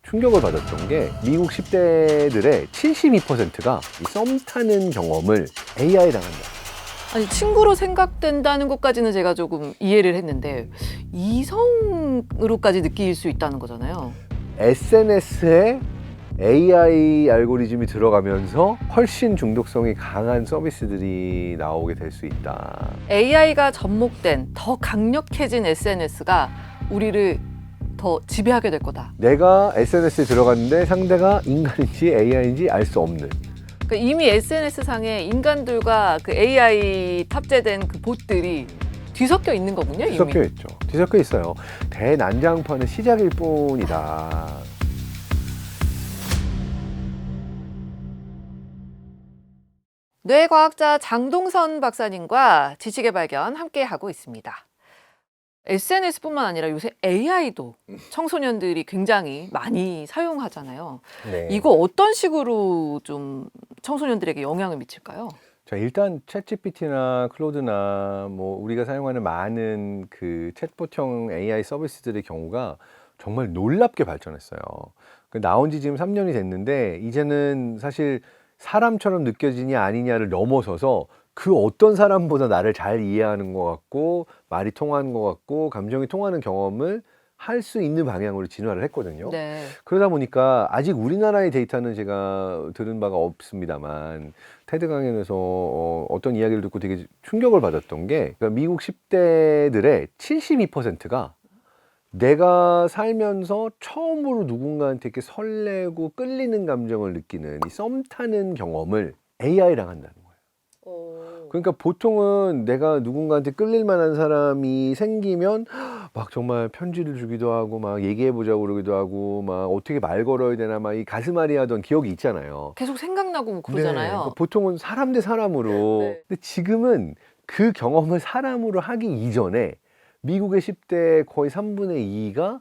충격을 받았던 게 미국 10대들의 72%가 썸 타는 경험을 AI랑 한다. 아니, 친구로 생각된다는 것까지는 제가 조금 이해를 했는데 이성으로까지 느낄 수 있다는 거잖아요. SNS에 AI 알고리즘이 들어가면서 훨씬 중독성이 강한 서비스들이 나오게 될 수 있다. AI가 접목된 더 강력해진 SNS가 우리를 더 지배하게 될 거다. 내가 SNS에 들어갔는데 상대가 인간인지 AI인지 알 수 없는. 그러니까 이미 SNS상에 인간들과 그 AI 탑재된 그 봇들이 뒤섞여 있는 거군요. 이미. 뒤섞여 있죠. 뒤섞여 있어요. 대난장판은 시작일 뿐이다. 뇌과학자 장동선 박사님과 지식의 발견 함께 하고 있습니다. SNS뿐만 아니라 요새 AI도 청소년들이 굉장히 많이 사용하잖아요. 네. 이거 어떤 식으로 좀 청소년들에게 영향을 미칠까요? 자, 일단 챗GPT나 클로드나 뭐 우리가 사용하는 많은 그 챗봇형 AI 서비스들의 경우가 정말 놀랍게 발전했어요. 나온 지 지금 3년이 됐는데 이제는 사실 사람처럼 느껴지냐 아니냐를 넘어서서 그 어떤 사람보다 나를 잘 이해하는 것 같고 말이 통하는 것 같고 감정이 통하는 경험을 할 수 있는 방향으로 진화를 했거든요. 네. 그러다 보니까 아직 우리나라의 데이터는 제가 들은 바가 없습니다만 테드 강연에서 어떤 이야기를 듣고 되게 충격을 받았던 게 그러니까 미국 10대들의 72%가 내가 살면서 처음으로 누군가한테 이렇게 설레고 끌리는 감정을 느끼는 이 썸 타는 경험을 AI랑 한다는 거예요. 그러니까 보통은 내가 누군가한테 끌릴 만한 사람이 생기면 막 정말 편지를 주기도 하고 막 얘기해보자고 그러기도 하고 막 어떻게 말 걸어야 되나 막 이 가슴앓이 하던 기억이 있잖아요. 계속 생각나고 뭐 네, 그러잖아요. 그러니까 보통은 사람 대 사람으로. 네. 근데 지금은 그 경험을 사람으로 하기 이전에 미국의 10대 거의 3분의 2가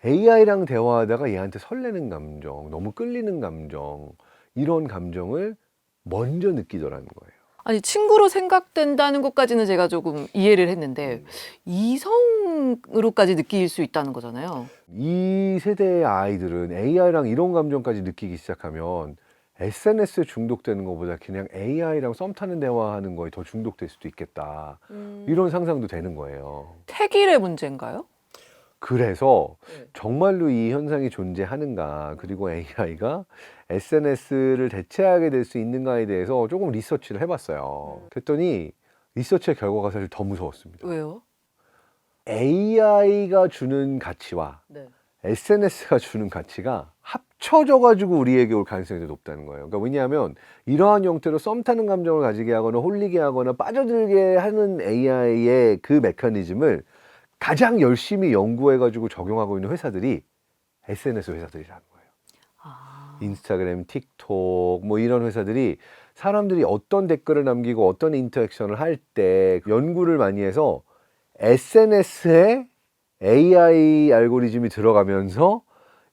AI랑 대화하다가 얘한테 설레는 감정, 너무 끌리는 감정, 이런 감정을 먼저 느끼더라는 거예요. 아니, 친구로 생각된다는 것까지는 제가 조금 이해를 했는데 이성으로까지 느낄 수 있다는 거잖아요. 이 세대의 아이들은 AI랑 이런 감정까지 느끼기 시작하면 SNS에 중독되는 것보다 그냥 AI랑 썸 타는 대화하는 거에 더 중독될 수도 있겠다. 이런 상상도 되는 거예요. 택일의 문제인가요? 그래서 네. 정말로 이 현상이 존재하는가, 그리고 AI가 SNS를 대체하게 될 수 있는가에 대해서 조금 리서치를 해봤어요. 그랬더니 리서치의 결과가 사실 더 무서웠습니다. 왜요? AI가 주는 가치와 네. SNS가 주는 가치가 합쳐져가지고 우리에게 올 가능성이 더 높다는 거예요. 그러니까 왜냐하면 이러한 형태로 썸 타는 감정을 가지게 하거나 홀리게 하거나 빠져들게 하는 AI의 그 메커니즘을 가장 열심히 연구해가지고 적용하고 있는 회사들이 SNS 회사들이라는 거예요. 아, 인스타그램, 틱톡 뭐 이런 회사들이 사람들이 어떤 댓글을 남기고 어떤 인터랙션을 할 때 연구를 많이 해서 SNS에 AI 알고리즘이 들어가면서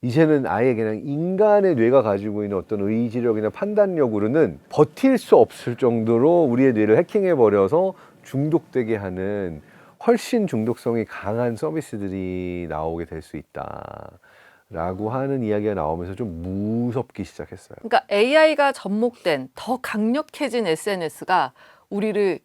이제는 아예 그냥 인간의 뇌가 가지고 있는 어떤 의지력이나 판단력으로는 버틸 수 없을 정도로 우리의 뇌를 해킹해버려서 중독되게 하는 훨씬 중독성이 강한 서비스들이 나오게 될 수 있다 라고 하는 이야기가 나오면서 좀 무섭기 시작했어요. 그러니까 AI가 접목된 더 강력해진 SNS가 우리를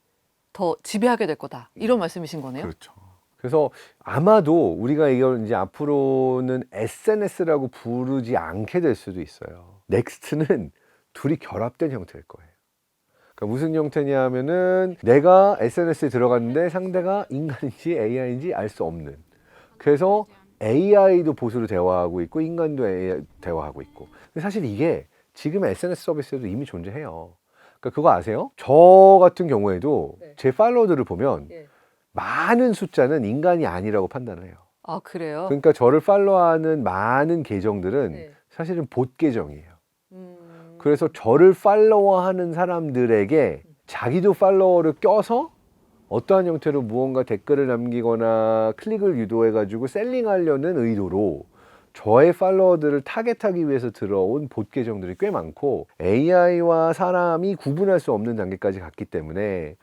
더 지배하게 될 거다. 이런 말씀이신 거네요. 그렇죠. 그래서 아마도 우리가 이걸 이제 앞으로는 SNS라고 부르지 않게 될 수도 있어요. 넥스트는 둘이 결합된 형태일 거예요. 그러니까 무슨 형태냐 하면은 내가 SNS에 들어갔는데 상대가 인간인지 AI인지 알 수 없는. 그래서 AI도 보수로 대화하고 있고 인간도 AI 대화하고 있고. 근데 사실 이게 지금 SNS 서비스에도 이미 존재해요. 그러니까 그거 아세요? 저 같은 경우에도 제 팔로워들을 보면 많은 숫자는 인간이 아니라고 판단을 해요. 아, 그래요? 그러니까 저를 팔로우하는 많은 계정들은 네. 사실은 봇 계정이에요. 그래서 저를 팔로워하는 사람들에게 자기도 팔로워를 껴서 어떠한 형태로 무언가 댓글을 남기거나 클릭을 유도해가지고 셀링하려는 의도로 저의 팔로워들을 타겟하기 위해서 들어온 봇 계정들이 꽤 많고 AI와 사람이 구분할 수 없는 단계까지 갔기 때문에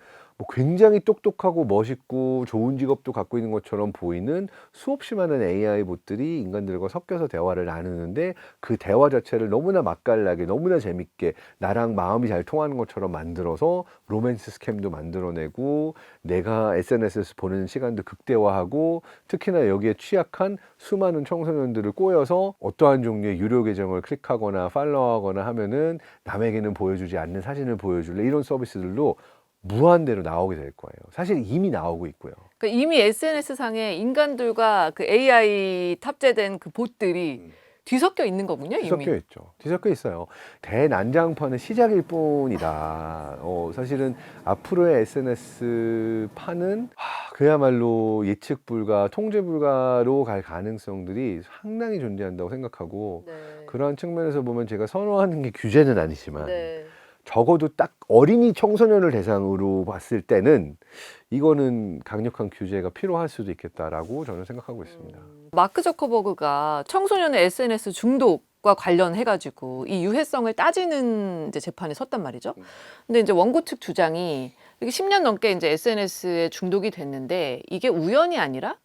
뭐 굉장히 똑똑하고 멋있고 좋은 직업도 갖고 있는 것처럼 보이는 수없이 많은 AI 봇들이 인간들과 섞여서 대화를 나누는데 그 대화 자체를 너무나 맛깔나게 너무나 재밌게 나랑 마음이 잘 통하는 것처럼 만들어서 로맨스 스캠도 만들어내고 내가 SNS에서 보는 시간도 극대화하고 특히나 여기에 취약한 수많은 청소년들을 꼬여서 어떠한 종류의 유료 계정을 클릭하거나 팔로우하거나 하면은 남에게는 보여주지 않는 사진을 보여줄래 이런 서비스들도 무한대로 나오게 될 거예요. 사실 이미 나오고 있고요. 그러니까 이미 SNS 상에 인간들과 그 AI 탑재된 그 봇들이 뒤섞여 있는 거군요, 이미. 뒤섞여 있죠. 뒤섞여 있어요. 대난장판은 시작일 뿐이다. 사실은 앞으로의 SNS 판은 그야말로 예측 불가, 통제 불가로 갈 가능성들이 상당히 존재한다고 생각하고 네. 그러한 측면에서 보면 제가 선호하는 게 규제는 아니지만 네. 적어도 딱 어린이 청소년을 대상으로 봤을 때는 이거는 강력한 규제가 필요할 수도 있겠다라고 저는 생각하고 있습니다. 마크 저커버그가 청소년의 SNS 중독과 관련해가지고 이 유해성을 따지는 이제 재판에 섰단 말이죠. 근데 이제 원고 측 주장이 이게 10년 넘게 이제 SNS에 중독이 됐는데 이게 우연이 아니라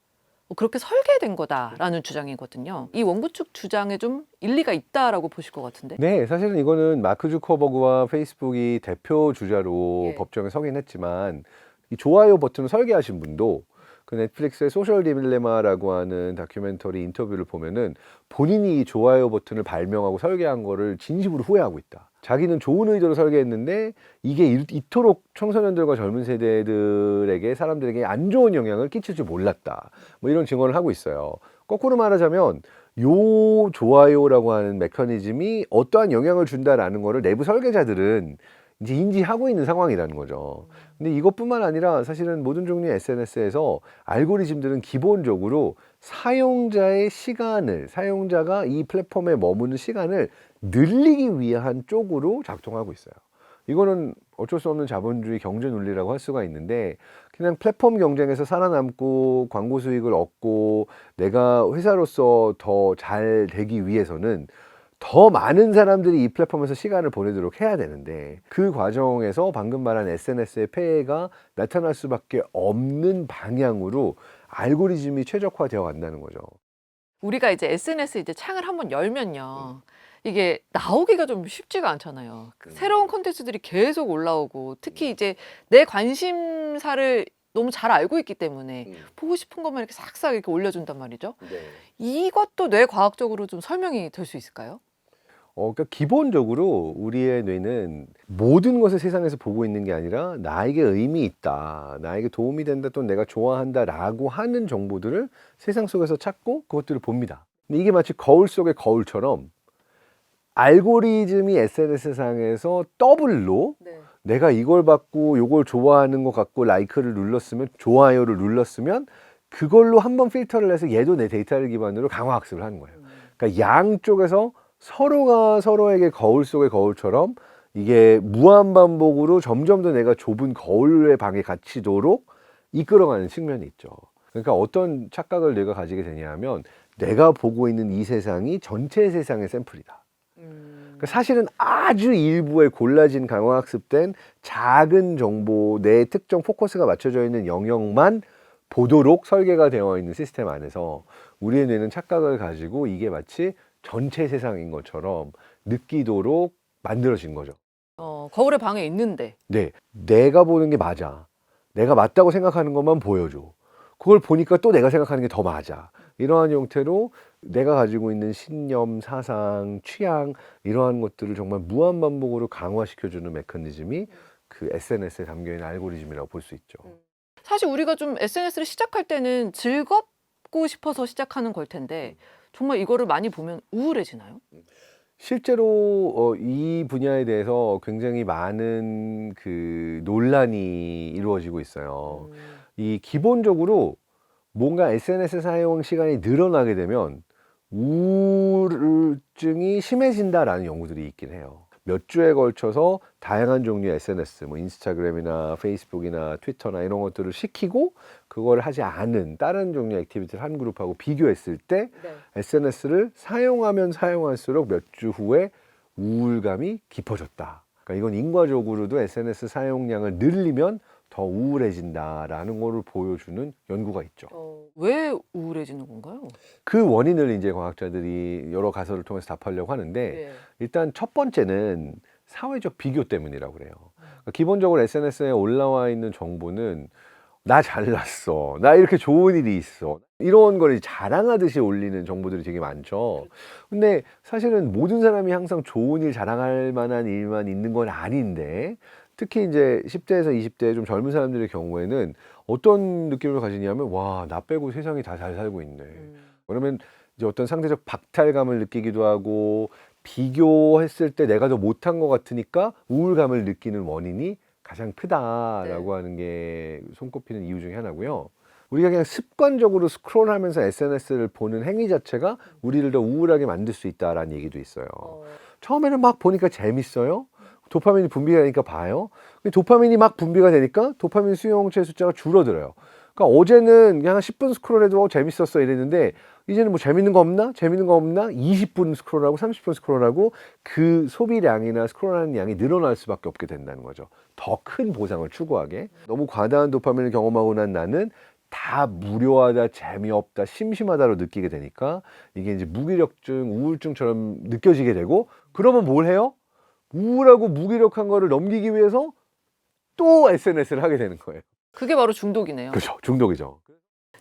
뭐 그렇게 설계된 거다라는 주장이거든요. 이 원고 측 주장에 좀 일리가 있다라고 보실 것 같은데. 네, 사실은 이거는 마크 주커버그와 페이스북이 대표 주자로 예. 법정에 서긴 했지만 이 좋아요 버튼을 설계하신 분도 그 넷플릭스의 소셜 딜레마라고 하는 다큐멘터리 인터뷰를 보면은 본인이 이 좋아요 버튼을 발명하고 설계한 거를 진심으로 후회하고 있다. 자기는 좋은 의도로 설계했는데 이게 이토록 청소년들과 젊은 세대들에게 사람들에게 안 좋은 영향을 끼칠 줄 몰랐다. 뭐 이런 증언을 하고 있어요. 거꾸로 말하자면 요 좋아요라고 하는 메커니즘이 어떠한 영향을 준다라는 거를 내부 설계자들은 이제 인지하고 있는 상황이라는 거죠. 근데 이것뿐만 아니라 사실은 모든 종류의 SNS에서 알고리즘들은 기본적으로 사용자의 시간을, 사용자가 이 플랫폼에 머무는 시간을 늘리기 위한 쪽으로 작동하고 있어요. 이거는 어쩔 수 없는 자본주의 경제 논리라고 할 수가 있는데 그냥 플랫폼 경쟁에서 살아남고 광고 수익을 얻고 내가 회사로서 더 잘 되기 위해서는 더 많은 사람들이 이 플랫폼에서 시간을 보내도록 해야 되는데 그 과정에서 방금 말한 SNS의 폐해가 나타날 수밖에 없는 방향으로 알고리즘이 최적화되어 간다는 거죠. 우리가 이제 SNS 이제 창을 한번 열면요. 이게 나오기가 좀 쉽지가 않잖아요. 그 새로운 콘텐츠들이 계속 올라오고 특히 이제 내 관심사를 너무 잘 알고 있기 때문에 보고 싶은 것만 이렇게 싹싹 이렇게 올려준단 말이죠. 이것도 뇌과학적으로 좀 설명이 될 수 있을까요? 그러니까 기본적으로 우리의 뇌는 모든 것을 세상에서 보고 있는 게 아니라 나에게 의미 있다, 나에게 도움이 된다, 또는 내가 좋아한다라고 하는 정보들을 세상 속에서 찾고 그것들을 봅니다. 근데 이게 마치 거울 속의 거울처럼 알고리즘이 SNS상에서 더블로 내가 이걸 받고 요걸 좋아하는 것 같고 라이크를 눌렀으면 좋아요를 눌렀으면 그걸로 한번 필터를 해서 얘도 내 데이터를 기반으로 강화학습을 하는 거예요. 그러니까 양쪽에서 서로가 서로에게 거울 속의 거울처럼 이게 무한반복으로 점점 더 내가 좁은 거울의 방에 갇히도록 이끌어가는 측면이 있죠. 그러니까 어떤 착각을 내가 가지게 되냐면 내가 보고 있는 이 세상이 전체 세상의 샘플이다. 그러니까 사실은 아주 일부의 골라진 강화학습된 작은 정보, 내 특정 포커스가 맞춰져 있는 영역만 보도록 설계가 되어 있는 시스템 안에서 우리의 뇌는 착각을 가지고 이게 마치 전체 세상인 것처럼 느끼도록 만들어진 거죠. 거울의 방에 있는데. 네, 내가 보는 게 맞아. 내가 맞다고 생각하는 것만 보여줘. 그걸 보니까 또 내가 생각하는 게 더 맞아. 이러한 형태로 내가 가지고 있는 신념, 사상, 취향 이러한 것들을 정말 무한반복으로 강화시켜주는 메커니즘이 그 SNS에 담겨있는 알고리즘이라고 볼 수 있죠. 사실 우리가 좀 SNS를 시작할 때는 즐겁고 싶어서 시작하는 걸 텐데 정말 이거를 많이 보면 우울해지나요? 실제로 이 분야에 대해서 굉장히 많은 그 논란이 이루어지고 있어요. 이 기본적으로 뭔가 SNS 사용 시간이 늘어나게 되면 우울증이 심해진다라는 연구들이 있긴 해요. 몇 주에 걸쳐서 다양한 종류의 SNS, 뭐 인스타그램이나 페이스북이나 트위터나 이런 것들을 시키고 그걸 하지 않은 다른 종류의 액티비티를 한 그룹하고 비교했을 때 SNS를 사용하면 사용할수록 몇 주 후에 우울감이 깊어졌다. 그러니까 이건 인과적으로도 SNS 사용량을 늘리면 더 우울해진다라는 거를 보여주는 연구가 있죠. 왜 우울해지는 건가요? 그 원인을 이제 과학자들이 여러 가설을 통해서 답하려고 하는데 네. 일단 첫 번째는 사회적 비교 때문이라고 그래요. 그러니까 기본적으로 SNS에 올라와 있는 정보는 나 잘났어, 나 이렇게 좋은 일이 있어, 이런 걸 자랑하듯이 올리는 정보들이 되게 많죠. 근데 사실은 모든 사람이 항상 좋은 일, 자랑할 만한 일만 있는 건 아닌데, 특히 이제 10대에서 20대 좀 젊은 사람들의 경우에는 어떤 느낌을 가지냐면, 와, 나 빼고 세상이 다 잘 살고 있네. 그러면 이제 어떤 상대적 박탈감을 느끼기도 하고, 비교했을 때 내가 더 못한 것 같으니까 우울감을 느끼는 원인이 가장 크다라고 하는 게 손꼽히는 이유 중에 하나고요. 우리가 그냥 습관적으로 스크롤하면서 SNS를 보는 행위 자체가 우리를 더 우울하게 만들 수 있다라는 얘기도 있어요. 처음에는 막 보니까 재밌어요. 도파민이 분비가 되니까 봐요. 도파민이 막 분비가 되니까 도파민 수용체 숫자가 줄어들어요. 그러니까 어제는 그냥 10분 스크롤해도 재밌었어 이랬는데 이제는 뭐 재밌는 거 없나? 재밌는 거 없나? 20분 스크롤하고 30분 스크롤하고 그 소비량이나 스크롤하는 양이 늘어날 수밖에 없게 된다는 거죠. 더 큰 보상을 추구하게. 너무 과다한 도파민을 경험하고 난 나는 다 무료하다, 재미없다, 심심하다로 느끼게 되니까 이게 이제 무기력증, 우울증처럼 느껴지게 되고 그러면 뭘 해요? 우울하고 무기력한 거를 넘기기 위해서 또 SNS를 하게 되는 거예요. 그게 바로 중독이네요. 그렇죠. 중독이죠.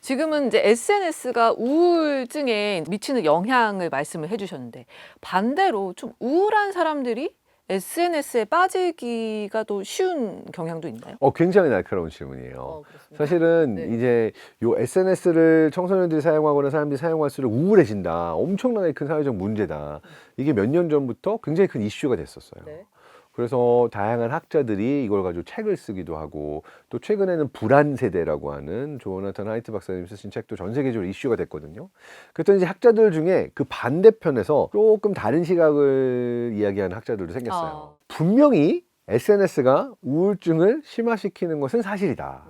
지금은 이제 SNS가 우울증에 미치는 영향을 말씀을 해주셨는데 반대로 좀 우울한 사람들이 SNS에 빠지기가 더 쉬운 경향도 있나요? 굉장히 날카로운 질문이에요. 그렇습니다. 사실은 네. 이제 요 SNS를 청소년들이 사용하거나 사람들이 사용할수록 우울해진다. 엄청나게 큰 사회적 문제다. 이게 몇 년 전부터 굉장히 큰 이슈가 됐었어요. 네. 그래서 다양한 학자들이 이걸 가지고 책을 쓰기도 하고 또 최근에는 불안 세대라고 하는 조나탄 하이트 박사님 쓰신 책도 전 세계적으로 이슈가 됐거든요. 그랬더니 이제 학자들 중에 그 반대편에서 조금 다른 시각을 이야기하는 학자들도 생겼어요. 분명히 SNS가 우울증을 심화시키는 것은 사실이다.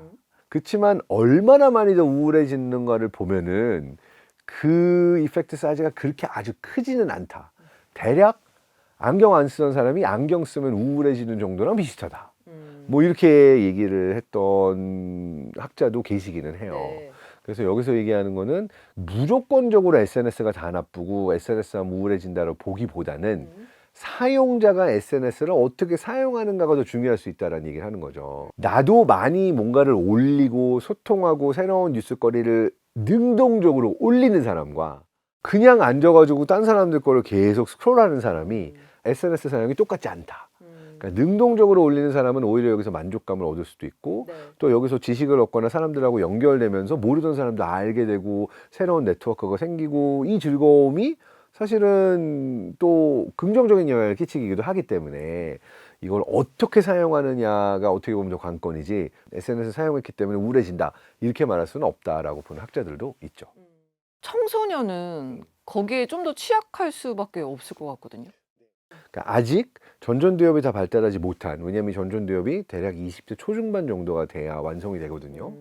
그렇지만 얼마나 많이 더 우울해지는가를 보면은 그 이펙트 사이즈가 그렇게 아주 크지는 않다. 대략 안경 안 쓰던 사람이 안경 쓰면 우울해지는 정도랑 비슷하다. 뭐 이렇게 얘기를 했던 학자도 계시기는 해요. 네. 그래서 여기서 얘기하는 거는 무조건적으로 SNS가 다 나쁘고 SNS가 우울해진다고 보기보다는 사용자가 SNS를 어떻게 사용하는가가 더 중요할 수 있다는 얘기를 하는 거죠. 나도 많이 뭔가를 올리고 소통하고 새로운 뉴스거리를 능동적으로 올리는 사람과 그냥 앉아가지고 딴 사람들 거를 계속 스크롤하는 사람이 SNS 사용이 똑같지 않다. 그러니까 능동적으로 올리는 사람은 오히려 여기서 만족감을 얻을 수도 있고 네. 또 여기서 지식을 얻거나 사람들하고 연결되면서 모르던 사람도 알게 되고 새로운 네트워크가 생기고 이 즐거움이 사실은 또 긍정적인 영향을 끼치기도 하기 때문에 이걸 어떻게 사용하느냐가 어떻게 보면 더 관건이지 SNS 사용했기 때문에 우울해진다 이렇게 말할 수는 없다라고 보는 학자들도 있죠. 청소년은 거기에 좀 더 취약할 수밖에 없을 것 같거든요. 그러니까 아직 전전두엽이 다 발달하지 못한, 왜냐하면 전전두엽이 대략 20대 초중반 정도가 돼야 완성이 되거든요.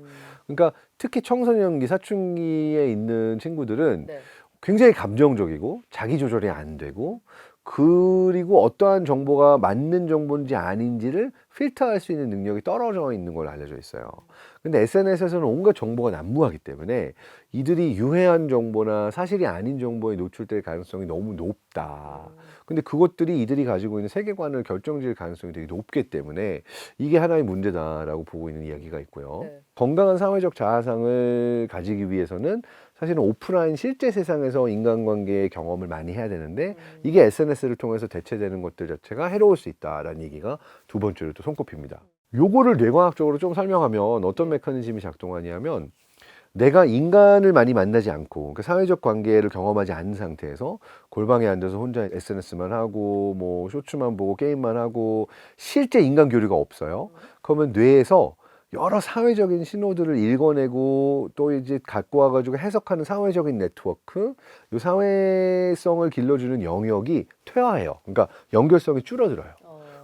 그러니까 특히 청소년기, 사춘기에 있는 친구들은 네. 굉장히 감정적이고 자기 조절이 안 되고 그리고 어떠한 정보가 맞는 정보인지 아닌지를 필터할 수 있는 능력이 떨어져 있는 걸로 알려져 있어요. 근데 SNS에서는 온갖 정보가 난무하기 때문에 이들이 유해한 정보나 사실이 아닌 정보에 노출될 가능성이 너무 높다. 근데 그것들이 이들이 가지고 있는 세계관을 결정지을 가능성이 되게 높기 때문에 이게 하나의 문제다라고 보고 있는 이야기가 있고요. 네. 건강한 사회적 자아상을 가지기 위해서는 사실은 오프라인 실제 세상에서 인간관계의 경험을 많이 해야 되는데 이게 SNS를 통해서 대체되는 것들 자체가 해로울 수 있다라는 얘기가 두 번째로 또 손꼽힙니다. 요거를 뇌과학적으로 좀 설명하면 어떤 메커니즘이 작동하냐면 내가 인간을 많이 만나지 않고 그러니까 사회적 관계를 경험하지 않은 상태에서 골방에 앉아서 혼자 SNS만 하고 뭐 쇼츠만 보고 게임만 하고 실제 인간 교류가 없어요. 그러면 뇌에서 여러 사회적인 신호들을 읽어내고 또 이제 갖고 와가지고 해석하는 사회적인 네트워크, 이 사회성을 길러주는 영역이 퇴화해요. 그러니까 연결성이 줄어들어요.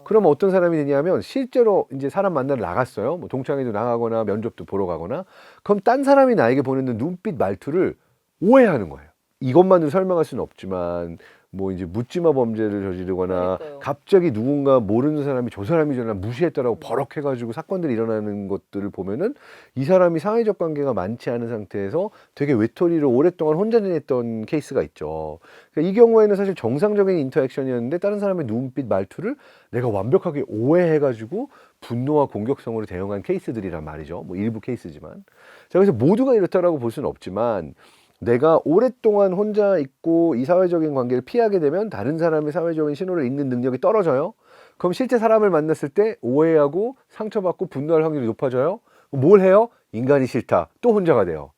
그러면 어떤 사람이 되냐면 실제로 이제 사람 만나러 나갔어요. 뭐 동창회도 나가거나 면접도 보러 가거나 그럼 딴 사람이 나에게 보내는 눈빛 말투를 오해하는 거예요. 이것만으로 설명할 수는 없지만 뭐 이제 묻지마 범죄를 저지르거나 그러니까요. 갑자기 누군가 모르는 사람이 저 사람이 저나 무시했다라고 버럭해가지고 사건들이 일어나는 것들을 보면은 이 사람이 사회적 관계가 많지 않은 상태에서 되게 외톨이로 오랫동안 혼자 지냈던 케이스가 있죠. 그러니까 이 경우에는 사실 정상적인 인터액션이었는데 다른 사람의 눈빛 말투를 내가 완벽하게 오해해가지고 분노와 공격성으로 대응한 케이스들이란 말이죠. 뭐 일부 케이스지만. 자, 그래서 모두가 이렇다라고 볼 수는 없지만 내가 오랫동안 혼자 있고 이 사회적인 관계를 피하게 되면 다른 사람의 사회적인 신호를 읽는 능력이 떨어져요. 그럼 실제 사람을 만났을 때 오해하고 상처받고 분노할 확률이 높아져요. 뭘 해요? 인간이 싫다. 또 혼자가 돼요.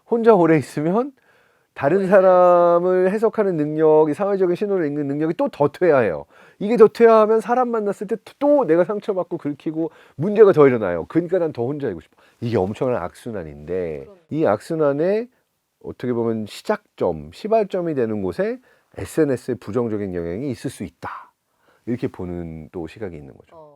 혼자 오래 있으면 다른 사람을 해석하는 능력이 사회적인 신호를 읽는 능력이 또 더 퇴화해요. 이게 더 퇴화하면 사람 만났을 때 또 내가 상처받고 긁히고 문제가 더 일어나요. 그러니까 난 더 혼자이고 싶어. 이게 엄청난 악순환인데 이 악순환에 어떻게 보면 시작점, 시발점이 되는 곳에 SNS의 부정적인 영향이 있을 수 있다. 이렇게 보는 또 시각이 있는 거죠.